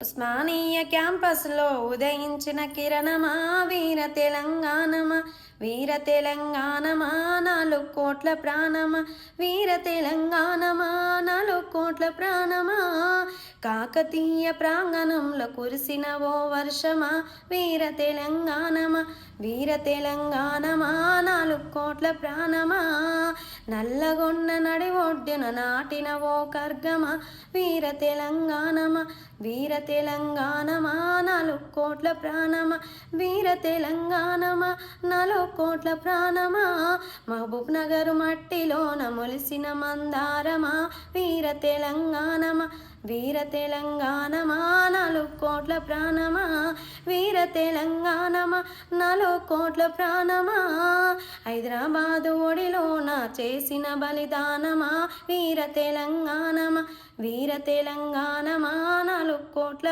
ఉస్మానియా క్యాంపస్లో ఉదయించిన కిరణమా వీర తెలంగాణమా వీర తెలంగాణమా 4 కోట్ల ప్రాణమా వీర తెలంగాణమా 4 కోట్ల ప్రాణమా కాకతీయ ప్రాంగణంలో కురిసిన ఓ వర్షమా వీర తెలంగాణమా వీర తెలంగాణమా 4 కోట్ల ప్రాణమా నల్లగొండ నడి ఒడ్డున నాటిన ఓ కర్గమా వీర తెలంగాణమా వీర తెలంగాణమా 4 కోట్ల ప్రాణమా వీర తెలంగాణమా 4 కోట్ల ప్రాణమా మహబూబ్ నగర్ మట్టిలోన మొలిసిన మందారమా వీర తెలంగాణమా వీర తెలంగాణమా 4 కోట్ల ప్రాణమా వీర తెలంగాణమా 4 కోట్ల ప్రాణమా హైదరాబాదు ఒడిలోన చేసిన బలిదానమా వీర తెలంగాణమా వీర తెలంగాణమా 4 కోట్ల